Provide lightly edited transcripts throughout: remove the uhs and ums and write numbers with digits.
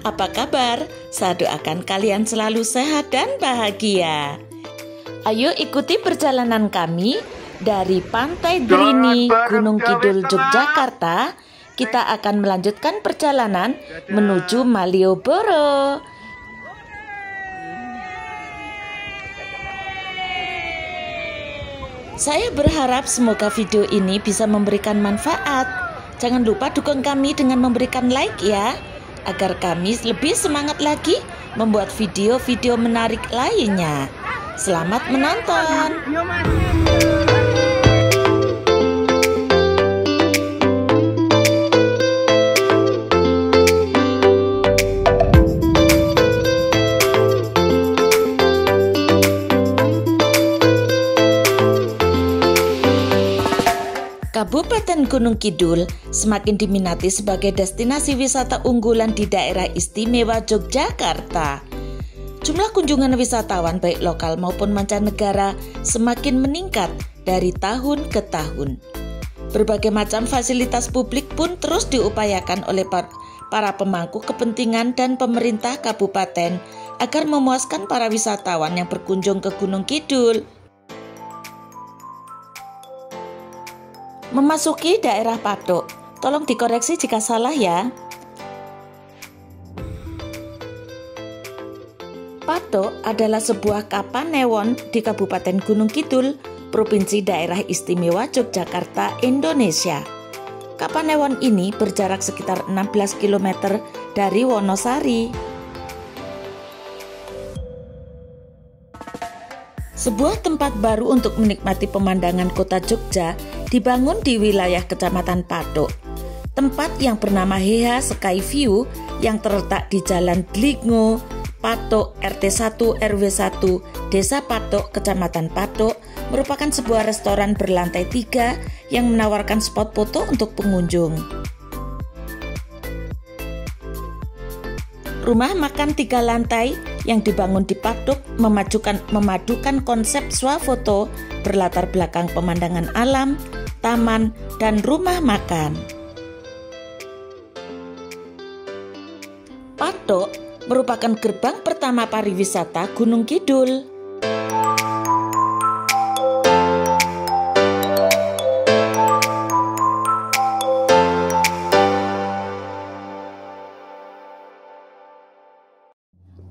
apa kabar? Saya doakan kalian selalu sehat dan bahagia. Ayo ikuti perjalanan kami dari Pantai Drini, Gunung Kidul, Yogyakarta. Kita akan melanjutkan perjalanan menuju Malioboro. Saya berharap semoga video ini bisa memberikan manfaat. Jangan lupa dukung kami dengan memberikan like ya, agar kami lebih semangat lagi membuat video-video menarik lainnya. Selamat menonton. Kabupaten Gunung Kidul semakin diminati sebagai destinasi wisata unggulan di daerah istimewa Yogyakarta. Jumlah kunjungan wisatawan baik lokal maupun mancanegara semakin meningkat dari tahun ke tahun. Berbagai macam fasilitas publik pun terus diupayakan oleh para pemangku kepentingan dan pemerintah kabupaten agar memuaskan para wisatawan yang berkunjung ke Gunung Kidul. Memasuki daerah Patok, tolong dikoreksi jika salah ya. Patok adalah sebuah kapanewon di Kabupaten Gunung Kidul, Provinsi Daerah Istimewa Yogyakarta, Indonesia. Kapanewon ini berjarak sekitar 16 km dari Wonosari. Sebuah tempat baru untuk menikmati pemandangan kota Jogja dibangun di wilayah Kecamatan Patok. Tempat yang bernama Heha Sky View yang terletak di Jalan Dlingo, Patok, RT 1 RW 1, Desa Patok, Kecamatan Patok, merupakan sebuah restoran berlantai 3 yang menawarkan spot foto untuk pengunjung. Rumah makan 3 lantai yang dibangun di Patok memadukan konsep swafoto berlatar belakang pemandangan alam, taman, dan rumah makan. Patok merupakan gerbang pertama pariwisata Gunung Kidul.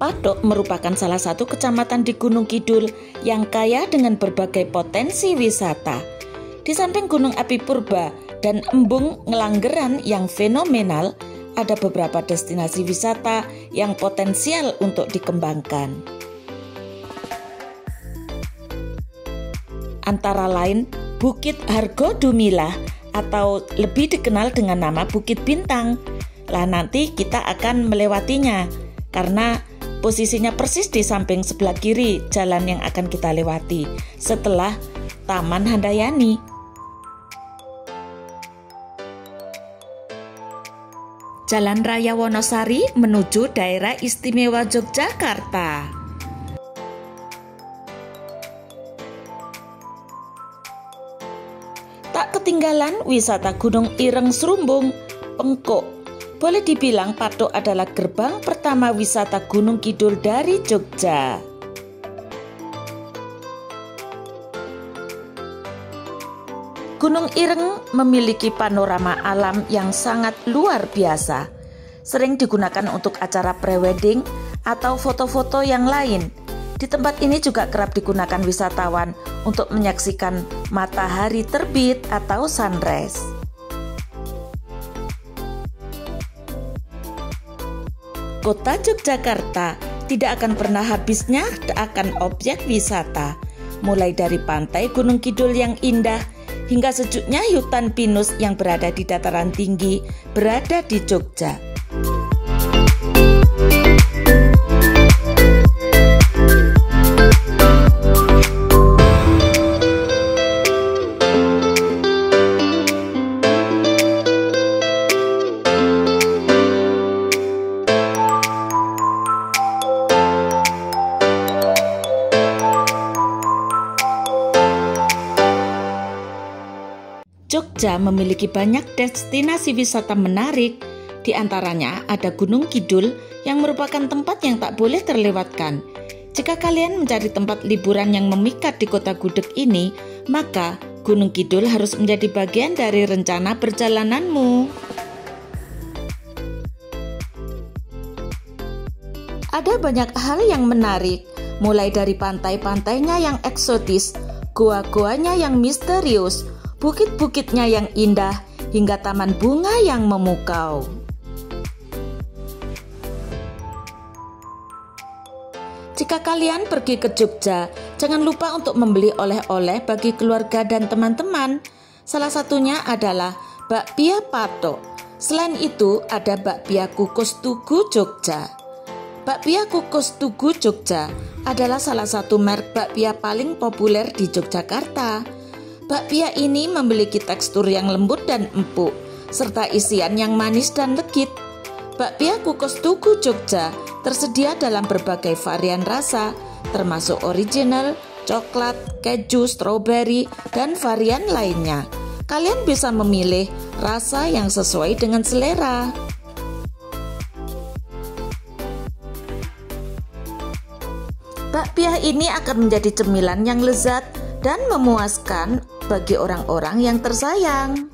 Patok merupakan salah satu kecamatan di Gunung Kidul yang kaya dengan berbagai potensi wisata. Di samping Gunung Api Purba dan Embung Ngelanggeran yang fenomenal, ada beberapa destinasi wisata yang potensial untuk dikembangkan. Antara lain Bukit Hargo Dumilah atau lebih dikenal dengan nama Bukit Bintang. Lah nanti kita akan melewatinya karena posisinya persis di samping sebelah kiri jalan yang akan kita lewati setelah Taman Handayani. Jalan Raya Wonosari menuju daerah istimewa Yogyakarta. Tak ketinggalan wisata Gunung Ireng Serumbung, Pengkok. Boleh dibilang Patok adalah gerbang pertama wisata Gunung Kidul dari Jogja. Gunung Ireng memiliki panorama alam yang sangat luar biasa. Sering digunakan untuk acara prewedding atau foto-foto yang lain. Di tempat ini juga kerap digunakan wisatawan untuk menyaksikan matahari terbit atau sunrise. Kota Yogyakarta tidak akan pernah habisnya akan objek wisata, mulai dari pantai Gunung Kidul yang indah hingga sejuknya hutan pinus yang berada di dataran tinggi berada di Jogja. Jogja memiliki banyak destinasi wisata menarik, Di antaranya ada Gunung Kidul yang merupakan tempat yang tak boleh terlewatkan. Jika kalian mencari tempat liburan yang memikat di kota gudeg ini, maka Gunung Kidul harus menjadi bagian dari rencana perjalananmu. Ada banyak hal yang menarik, mulai dari pantai-pantainya yang eksotis, goa-goanya yang misterius, bukit-bukitnya yang indah, hingga taman bunga yang memukau. Jika kalian pergi ke Jogja, jangan lupa untuk membeli oleh-oleh bagi keluarga dan teman-teman. Salah satunya adalah bakpia patok. Selain itu, ada bakpia kukus Tugu Jogja. Bakpia kukus Tugu Jogja adalah salah satu merek bakpia paling populer di Yogyakarta. Bakpia ini memiliki tekstur yang lembut dan empuk, serta isian yang manis dan legit. Bakpia kukus Tugu Jogja tersedia dalam berbagai varian rasa, termasuk original, coklat, keju, stroberi, dan varian lainnya. Kalian bisa memilih rasa yang sesuai dengan selera. Bakpia ini akan menjadi cemilan yang lezat dan memuaskan bagi orang-orang yang tersayang.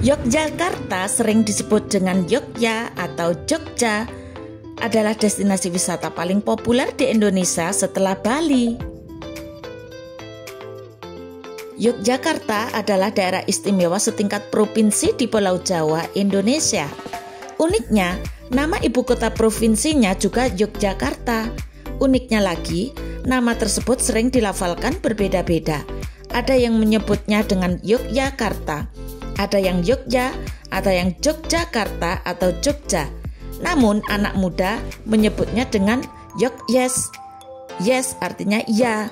Yogyakarta sering disebut dengan Yogya atau Jogja, adalah destinasi wisata paling populer di Indonesia setelah Bali. Yogyakarta adalah daerah istimewa setingkat provinsi di Pulau Jawa, Indonesia. Uniknya, nama ibu kota provinsinya juga Yogyakarta. Uniknya lagi, nama tersebut sering dilafalkan berbeda-beda. Ada yang menyebutnya dengan Yogyakarta, ada yang Yogya, ada yang Yogyakarta atau Jogja. Namun anak muda menyebutnya dengan Yogyes. Yes artinya ya.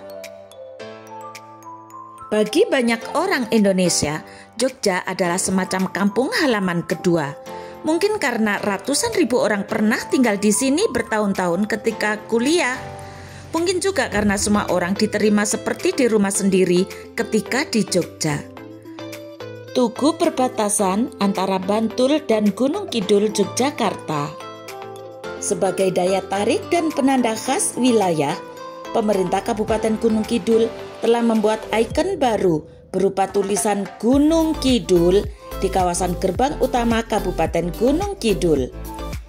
Bagi banyak orang Indonesia, Jogja adalah semacam kampung halaman kedua. Mungkin karena ratusan ribu orang pernah tinggal di sini bertahun-tahun ketika kuliah. Mungkin juga karena semua orang diterima seperti di rumah sendiri ketika di Jogja. Tugu perbatasan antara Bantul dan Gunung Kidul Yogyakarta. Sebagai daya tarik dan penanda khas wilayah, pemerintah Kabupaten Gunung Kidul telah membuat ikon baru berupa tulisan Gunung Kidul di kawasan gerbang utama Kabupaten Gunung Kidul.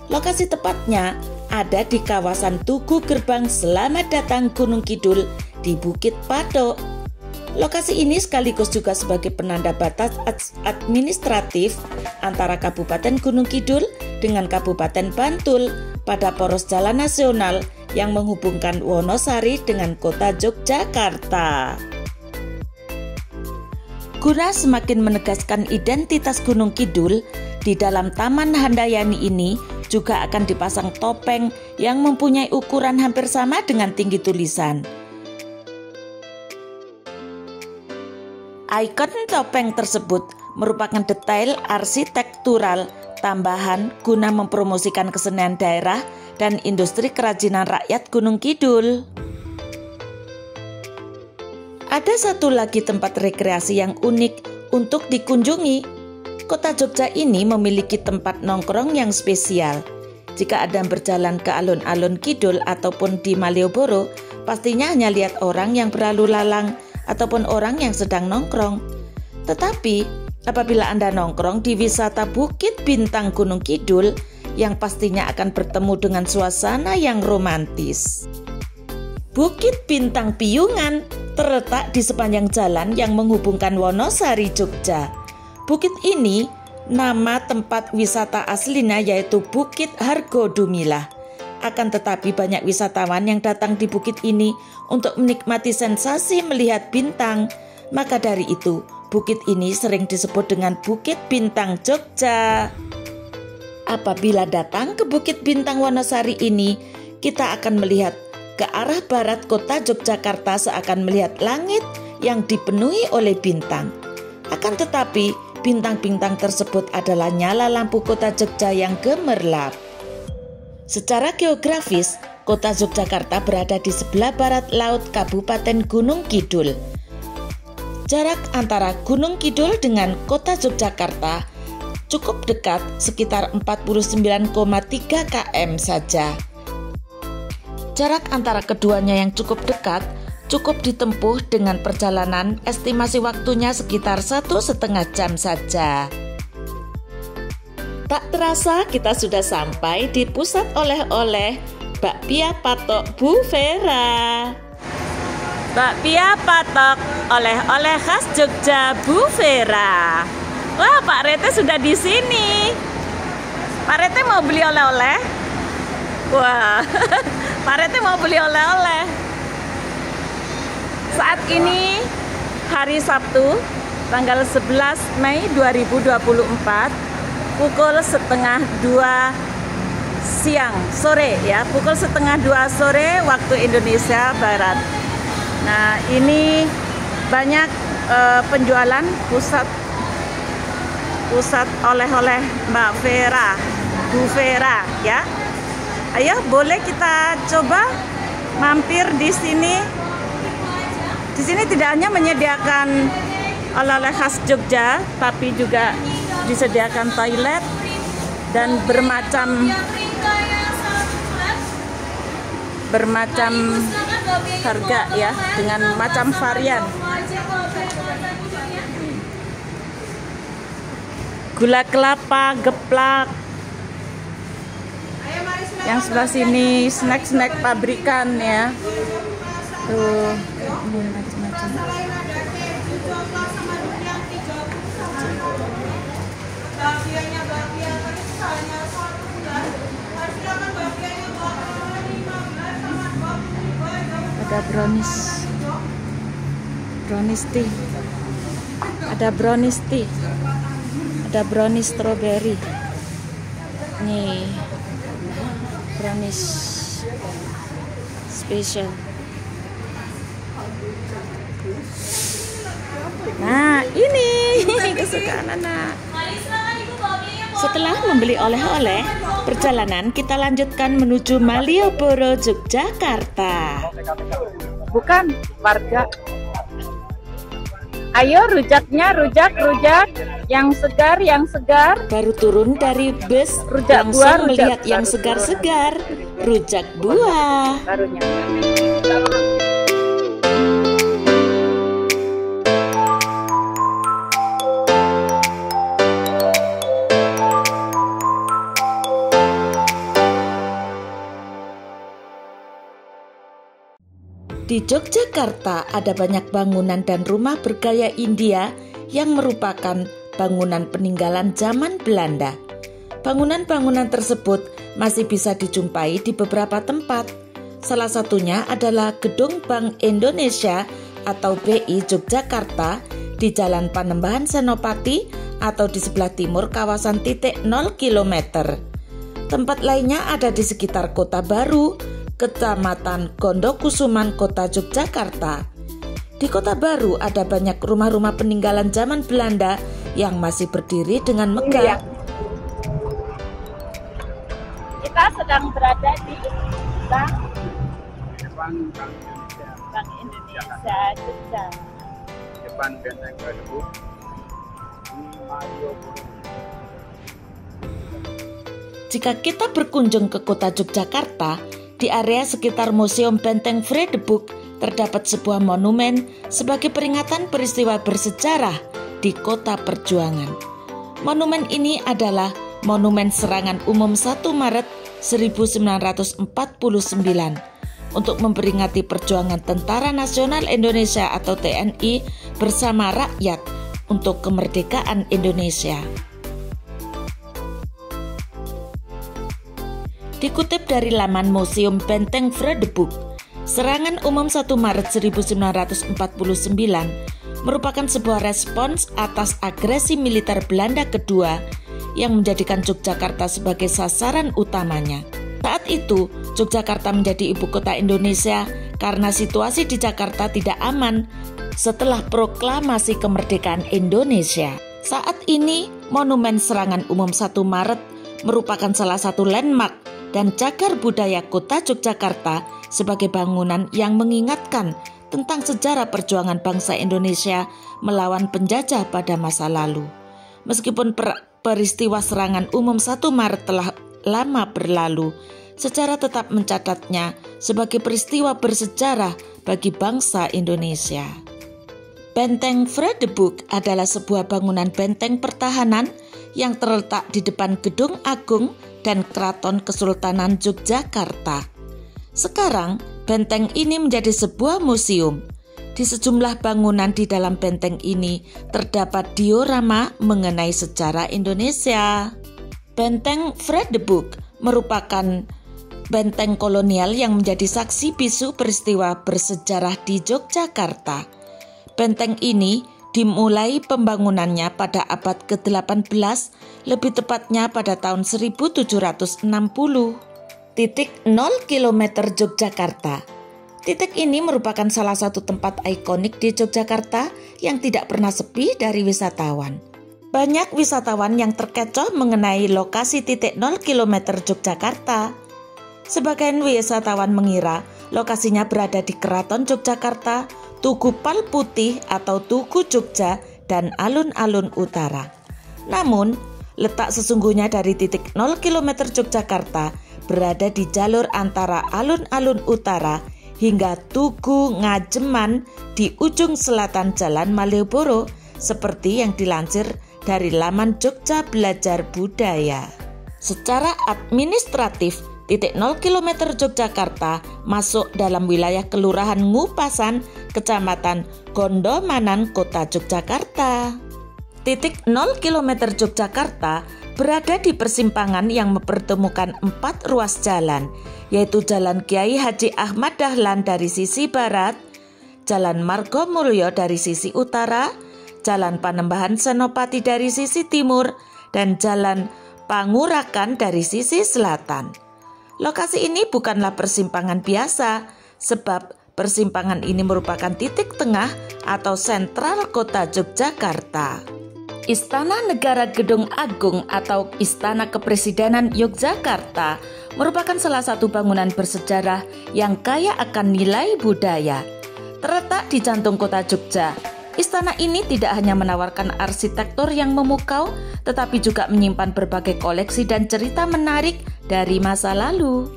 Lokasi tepatnya ada di kawasan Tugu Gerbang Selamat Datang Gunung Kidul di Bukit Patok. Lokasi ini sekaligus juga sebagai penanda batas administratif antara Kabupaten Gunung Kidul dengan Kabupaten Bantul pada poros jalan nasional yang menghubungkan Wonosari dengan kota Yogyakarta. Guna semakin menegaskan identitas Gunung Kidul, di dalam Taman Handayani ini juga akan dipasang topeng yang mempunyai ukuran hampir sama dengan tinggi tulisan. Ikon topeng tersebut merupakan detail arsitektural tambahan guna mempromosikan kesenian daerah dan industri kerajinan rakyat Gunung Kidul. Ada satu lagi tempat rekreasi yang unik untuk dikunjungi. Kota Jogja ini memiliki tempat nongkrong yang spesial. Jika Anda berjalan ke alun-alun Kidul ataupun di Malioboro, pastinya hanya lihat orang yang berlalu lalang ataupun orang yang sedang nongkrong. Tetapi apabila Anda nongkrong di wisata Bukit Bintang Gunung Kidul, yang pastinya akan bertemu dengan suasana yang romantis. Bukit Bintang Piyungan terletak di sepanjang jalan yang menghubungkan Wonosari, Jogja. Bukit ini nama tempat wisata aslinya yaitu Bukit Hargodumilah. Akan tetapi banyak wisatawan yang datang di bukit ini untuk menikmati sensasi melihat bintang. Maka dari itu, bukit ini sering disebut dengan Bukit Bintang Jogja. Apabila datang ke Bukit Bintang Wonosari ini, kita akan melihat ke arah barat kota Yogyakarta seakan melihat langit yang dipenuhi oleh bintang. Akan tetapi, bintang-bintang tersebut adalah nyala lampu kota Jogja yang gemerlap. Secara geografis, kota Yogyakarta berada di sebelah barat laut Kabupaten Gunung Kidul. Jarak antara Gunung Kidul dengan kota Yogyakarta cukup dekat, sekitar 49,3 km saja. Jarak antara keduanya yang cukup dekat cukup ditempuh dengan perjalanan estimasi waktunya sekitar 1,5 jam saja. Tak terasa kita sudah sampai di pusat oleh-oleh Bakpia Patok Bu Vera. Bakpia Patok, oleh-oleh khas Jogja Bu Vera. Wah, Pak Rete sudah di sini. Pak Rete mau beli oleh-oleh? Wah, Pak Rete mau beli oleh-oleh. Saat ini hari Sabtu, tanggal 11 Mei 2024, pukul 1:30 sore ya, pukul 1:30 sore waktu Indonesia Barat. Nah, ini banyak penjualan pusat oleh-oleh Mbak Vera, Bu Vera ya. Ayo, boleh kita coba mampir di sini. Di sini tidak hanya menyediakan oleh-oleh khas Jogja, tapi juga disediakan toilet dan bermacam harga ya, dengan macam varian. Gula kelapa, geplak. Yang sebelah sini snack-snack pabrikan ya. Tuh, ini macam-macam. Ada brownies tea, ada brownies tea, ada brownies strawberry. Nih, brownies special. Nah, ini kesukaan anak. Setelah membeli oleh-oleh, perjalanan kita lanjutkan menuju Malioboro, Yogyakarta. Bukan, warga. Ayo rujaknya, rujak yang segar. Baru turun dari bus, Rujak langsung buah, melihat rujak yang baru segar-segar, rujak buah. Barunya. Di Yogyakarta ada banyak bangunan dan rumah bergaya India yang merupakan bangunan peninggalan zaman Belanda. Bangunan-bangunan tersebut masih bisa dijumpai di beberapa tempat. Salah satunya adalah Gedung Bank Indonesia atau BI Yogyakarta di Jalan Panembahan Senopati atau di sebelah timur kawasan titik 0 km. Tempat lainnya ada di sekitar Kota Baru, Kecamatan Gondokusuman, Kota Yogyakarta. Di Kota Baru ada banyak rumah-rumah peninggalan zaman Belanda yang masih berdiri dengan megah. Kita sedang berada di Bank Indonesia Jogja. Depan Benteng Gedebuk di Malioboro. Jika kita berkunjung ke Kota Yogyakarta, di area sekitar Museum Benteng Vredeburg terdapat sebuah monumen sebagai peringatan peristiwa bersejarah di Kota Perjuangan. Monumen ini adalah Monumen Serangan Umum 1 Maret 1949 untuk memperingati perjuangan Tentara Nasional Indonesia atau TNI bersama rakyat untuk kemerdekaan Indonesia. Dikutip dari laman Museum Benteng Vredeburg, serangan umum 1 Maret 1949 merupakan sebuah respons atas agresi militer Belanda kedua yang menjadikan Yogyakarta sebagai sasaran utamanya. Saat itu, Yogyakarta menjadi ibu kota Indonesia karena situasi di Jakarta tidak aman setelah proklamasi kemerdekaan Indonesia. Saat ini, Monumen Serangan Umum 1 Maret merupakan salah satu landmark dan cagar budaya kota Yogyakarta sebagai bangunan yang mengingatkan tentang sejarah perjuangan bangsa Indonesia melawan penjajah pada masa lalu. Meskipun peristiwa serangan umum 1 Maret telah lama berlalu, sejarah tetap mencatatnya sebagai peristiwa bersejarah bagi bangsa Indonesia. Benteng Vredeburg adalah sebuah bangunan benteng pertahanan yang terletak di depan Gedung Agung dan Keraton Kesultanan Yogyakarta. Sekarang, benteng ini menjadi sebuah museum. Di sejumlah bangunan di dalam benteng ini terdapat diorama mengenai sejarah Indonesia. Benteng Vredeburg merupakan benteng kolonial yang menjadi saksi bisu peristiwa bersejarah di Yogyakarta. Benteng ini dimulai pembangunannya pada abad ke-18, lebih tepatnya pada tahun 1760. Titik 0 km Yogyakarta. Titik ini merupakan salah satu tempat ikonik di Yogyakarta yang tidak pernah sepi dari wisatawan. Banyak wisatawan yang terkecoh mengenai lokasi titik 0 km Yogyakarta. Sebagian wisatawan mengira lokasinya berada di Keraton Yogyakarta, Tugu Pal Putih atau Tugu Jogja, dan alun-alun utara. Namun, letak sesungguhnya dari titik 0 km Yogyakarta berada di jalur antara alun-alun utara hingga Tugu Ngajeman di ujung selatan Jalan Malioboro, seperti yang dilansir dari laman Jogja Belajar Budaya. Secara administratif, titik 0 km Yogyakarta masuk dalam wilayah Kelurahan Ngupasan, Kecamatan Gondomanan, Kota Yogyakarta. Titik 0 km Yogyakarta berada di persimpangan yang mempertemukan 4 ruas jalan, yaitu Jalan Kiai Haji Ahmad Dahlan dari sisi barat, Jalan Margomulyo dari sisi utara, Jalan Panembahan Senopati dari sisi timur, dan Jalan Pangurakan dari sisi selatan. Lokasi ini bukanlah persimpangan biasa, sebab persimpangan ini merupakan titik tengah atau sentral kota Yogyakarta. Istana Negara Gedung Agung atau Istana Kepresidenan Yogyakarta merupakan salah satu bangunan bersejarah yang kaya akan nilai budaya. Terletak di jantung kota Jogja, istana ini tidak hanya menawarkan arsitektur yang memukau, tetapi juga menyimpan berbagai koleksi dan cerita menarik dari masa lalu.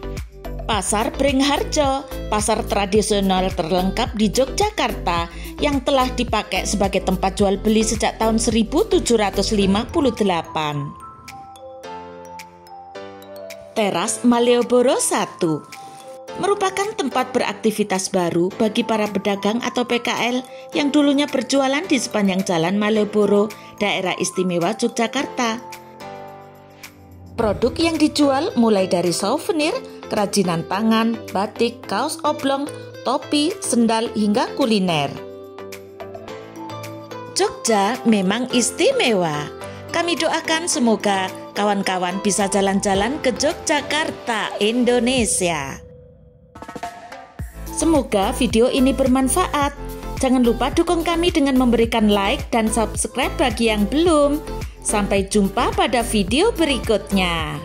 Pasar Beringharjo, pasar tradisional terlengkap di Yogyakarta yang telah dipakai sebagai tempat jual beli sejak tahun 1758. Teras Malioboro I merupakan tempat beraktivitas baru bagi para pedagang atau PKL yang dulunya berjualan di sepanjang Jalan Malioboro, Daerah Istimewa Yogyakarta. Produk yang dijual mulai dari souvenir, kerajinan tangan, batik, kaos oblong, topi, sendal, hingga kuliner. Jogja memang istimewa. Kami doakan semoga kawan-kawan bisa jalan-jalan ke Yogyakarta, Indonesia. Semoga video ini bermanfaat. Jangan lupa dukung kami dengan memberikan like dan subscribe bagi yang belum. Sampai jumpa pada video berikutnya.